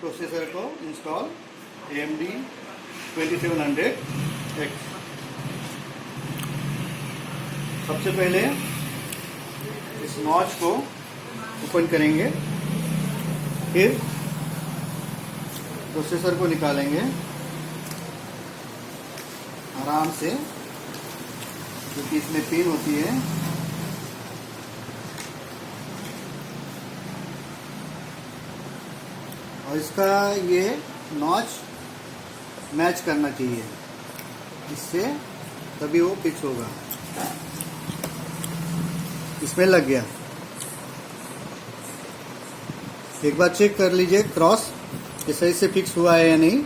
Processor को install AMD 2700X। सबसे पहले इस नॉच को ओपन करेंगे, फिर प्रोसेसर को निकालेंगे आराम से, क्योंकि इसमें पिन होती है। और इसका ये नॉच मैच करना चाहिए, इससे तभी वो फिक्स होगा। इसमें लग गया। एक बार चेक कर लीजिए क्रॉस ये सही से फिक्स हुआ है या नहीं।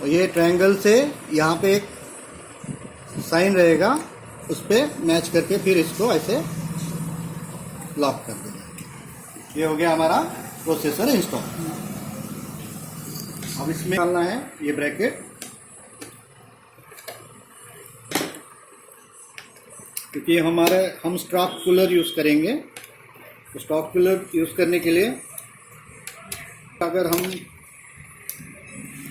और ये ट्रायंगल से यहाँ पे एक साइन रहेगा, उस पर मैच करके फिर इसको ऐसे लॉक कर देंगे। ये हो गया हमारा प्रोसेसर इंस्टॉल। अब इसमें डालना है ये ब्रैकेट, क्योंकि हम स्टॉक कूलर यूज़ करेंगे। तो स्टॉक कूलर यूज़ करने के लिए अगर हम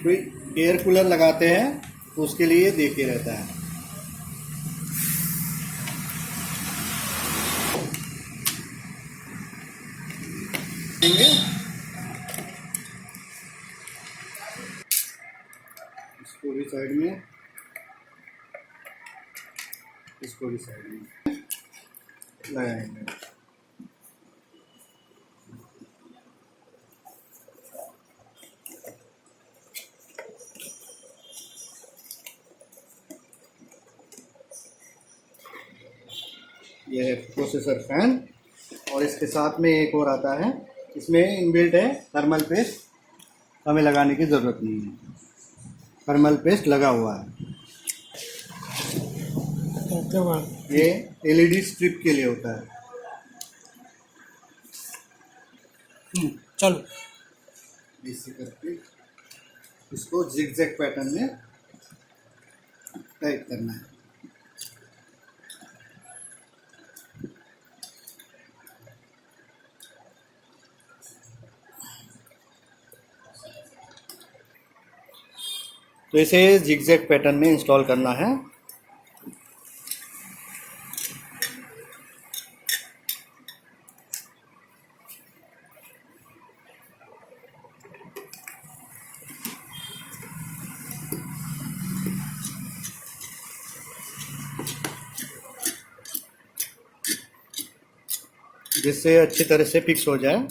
कोई एयर कूलर लगाते हैं तो उसके लिए देखिए रहता है। इसको भी साइड में, इसको भी साइड में लगाएंगे। यह है प्रोसेसर फैन, और इसके साथ में एक और आता है, इसमें इनबिल्ट है थर्मल पेस्ट, हमें लगाने की ज़रूरत नहीं है, थर्मल पेस्ट लगा हुआ है। ये LED स्ट्रिप के लिए होता है। चलो इसी करके इसको जिगजैग पैटर्न में टाइप करना है। तो इसे जिगजैग पैटर्न में इंस्टॉल करना है। जिससे अच्छी तरह से फिक्स हो जाए।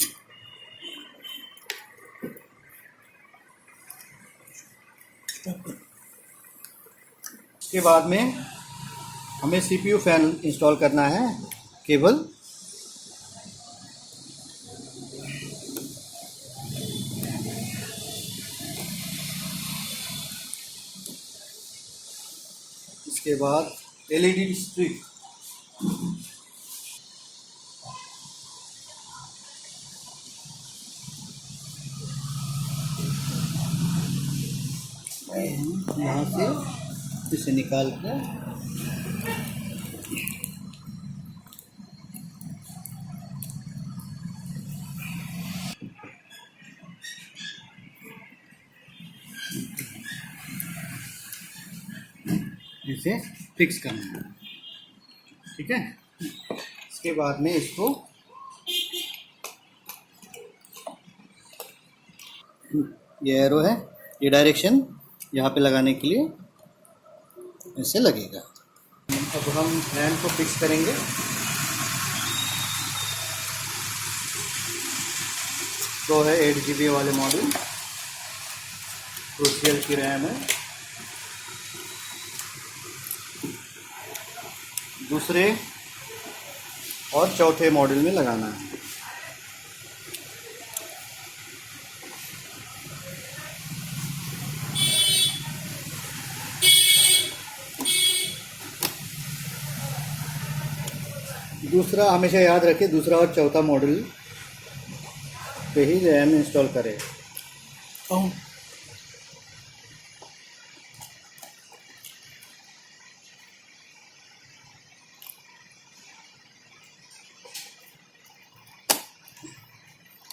इसके बाद में हमें CPU फैन इंस्टॉल करना है, केबल। इसके बाद LED स्ट्रिप, यहाँ से इसे निकाल कर इसे फिक्स करना है। ठीक है। इसके बाद में इसको ये एरो है, ये डायरेक्शन यहाँ पे लगाने के लिए ऐसे लगेगा। अब हम फैन को फिक्स करेंगे। तो है 8GB वाले मॉडल, क्रूसियल की रैम है। दूसरे और चौथे मॉडल में लगाना है। दूसरा हमेशा याद रखें, दूसरा और चौथा मॉडल पे ही रैम इंस्टॉल करें।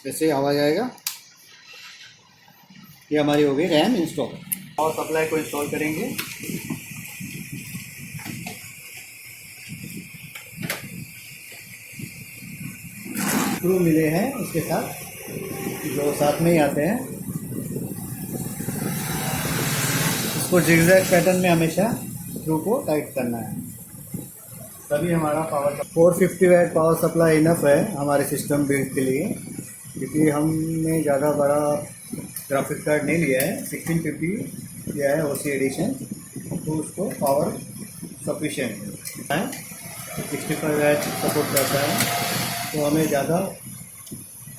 ऐसे आवाज़ आएगा। ये हमारी हो गई रैम इंस्टॉल। और सप्लाई को इंस्टॉल करेंगे। स्क्रू मिले हैं इसके साथ, जो साथ में ही आते हैं। इसको जिगजैग पैटर्न में हमेशा स्क्रू को टाइट करना है, तभी हमारा power 450 watt power supply enough है हमारे सिस्टम बिल्ड के लिए, क्योंकि हमने ज़्यादा बड़ा ग्राफिक कार्ड नहीं लिया है, 1650 लिया है OC एडिशन, तो उसको पावर सफिशेंट है, 65 वाट सपोर्ट करता है, तो हमें ज़्यादा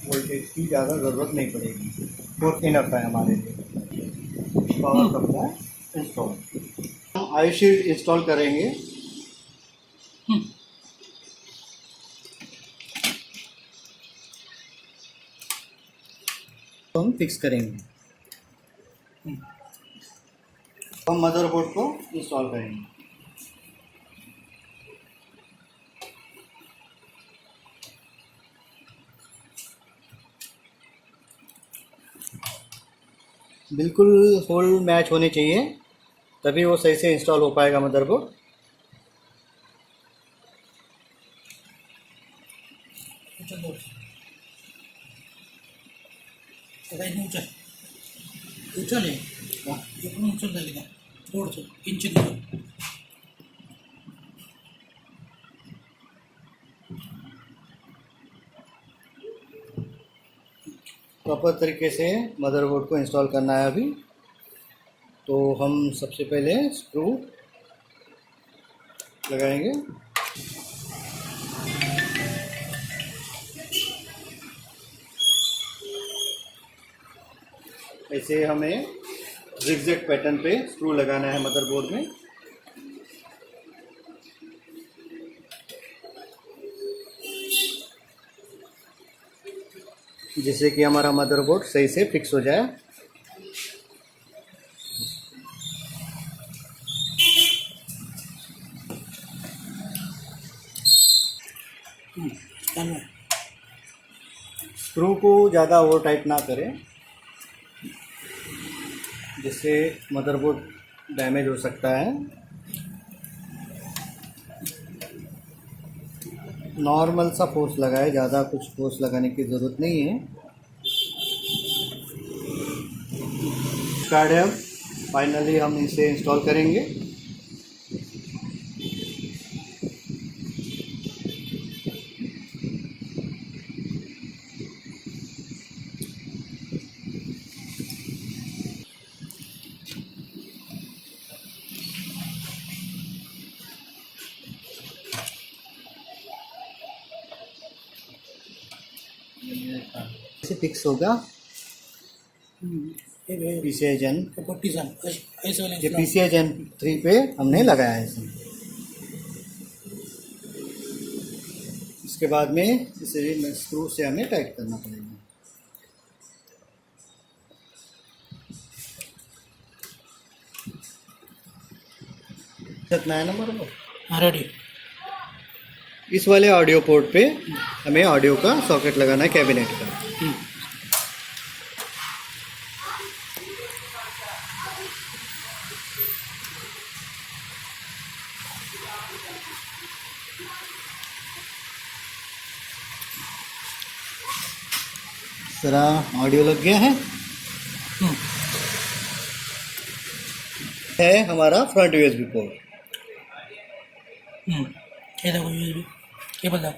वोल्टेज की ज़्यादा ज़रूरत नहीं पड़ेगी, बहुत इनफ है हमारे लिए। पावर सप्लाई इंस्टॉल, हम आई शील्ड इंस्टॉल करेंगे। तो हम फिक्स करेंगे, हम मदरबोर्ड को इंस्टॉल करेंगे। बिल्कुल होल मैच होने चाहिए, तभी वो सही से इंस्टॉल हो पाएगा मदरबोर्ड। उचल आहे इकडून उचल झाली का थोडंसं किंचित उचल. प्रॉपर तरीके से मदरबोर्ड को इंस्टॉल करना है अभी। तो हम सबसे पहले स्क्रू लगाएंगे। ऐसे हमें जिगजैग पैटर्न पे स्क्रू लगाना है मदरबोर्ड में। जिससे कि हमारा मदरबोर्ड सही से फिक्स हो जाए। स्क्रू को ज़्यादा ओवर टाइट ना करें, जिससे मदरबोर्ड डैमेज हो सकता है। नॉर्मल सा फोर्स लगाए, ज़्यादा कुछ फोर्स लगाने की ज़रूरत नहीं है। कार्ड है, फाइनली हम इसे इंस्टॉल करेंगे। इसे फिक्स होगा PCI Gen, ये PCI Gen 3 पे हमने लगाया है इसे। इसके बाद में इसे स्क्रू से हमें टाइट करना पड़ेगा। कितना नंबर वो रेडी. इस वाले ऑडियो पोर्ट पे हमें ऑडियो का सॉकेट लगाना है, कैबिनेट का। जरा ऑडियो लग गया है हमारा फ्रंट USB पोर्ट। हे देखो USB केबल दाव.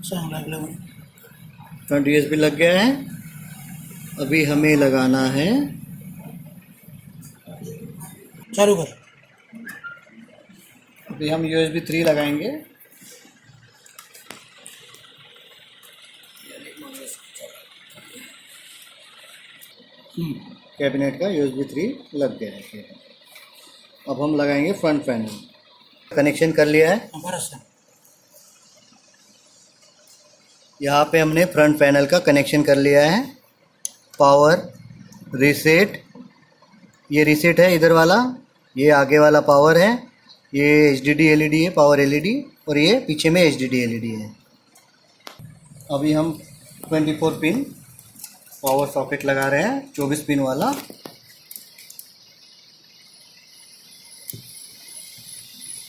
चांगला लागला म्हणे. फ्रंट USB लग गया है। अभी हमें लगाना है, चालू कर. अभी हम USB 3 लगाएंगे। कैबिनेट का USB 3 लग गया है। अब हम लगाएंगे फ्रंट पैनल। कनेक्शन कर लिया है। बरस यहाँ पे हमने फ्रंट पैनल का कनेक्शन कर लिया है। पावर, रीसेट, ये रीसेट है इधर वाला, ये आगे वाला पावर है, ये HDD LED है, पावर LED, और ये पीछे में HDD LED है। अभी हम 24 पिन पावर सॉकेट लगा रहे हैं, 24 पिन वाला।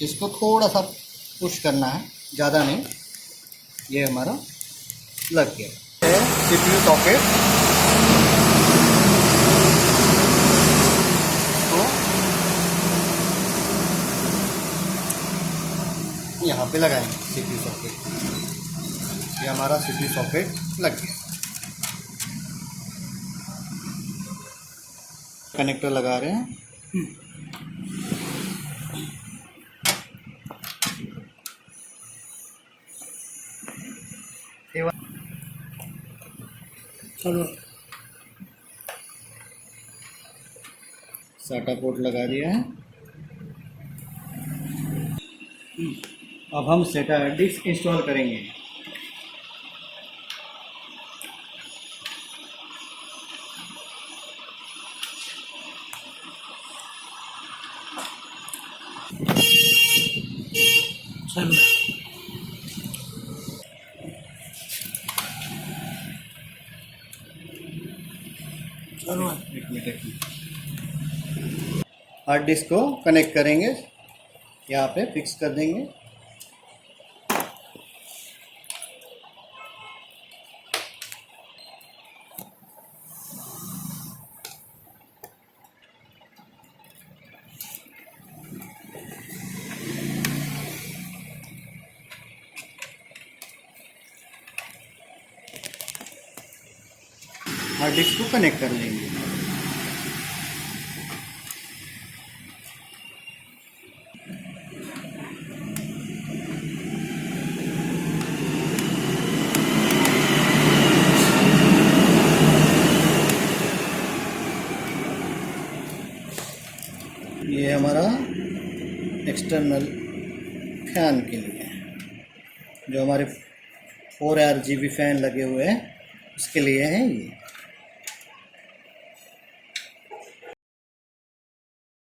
इसको थोड़ा सा पुश करना है, ज़्यादा नहीं। ये हमारा लग गया है। CPU सॉकेट तो यहाँ पे लगाएंगे CPU सॉकेट। ये हमारा CPU सॉकेट लग गया। कनेक्टर लगा रहे हैं। चलो साटा पोर्ट लगा दिया है। अब हम सेटा डिस्क इंस्टॉल करेंगे। चलो चलो एक मिनट। हार्ड डिस्क को कनेक्ट करेंगे, यहाँ पे फिक्स कर देंगे। हार्ड डिस्क को कनेक्ट कर लेंगे। ये हमारा एक्सटर्नल फैन के लिए है, जो हमारे 4 RGB फैन लगे हुए हैं उसके लिए है ये।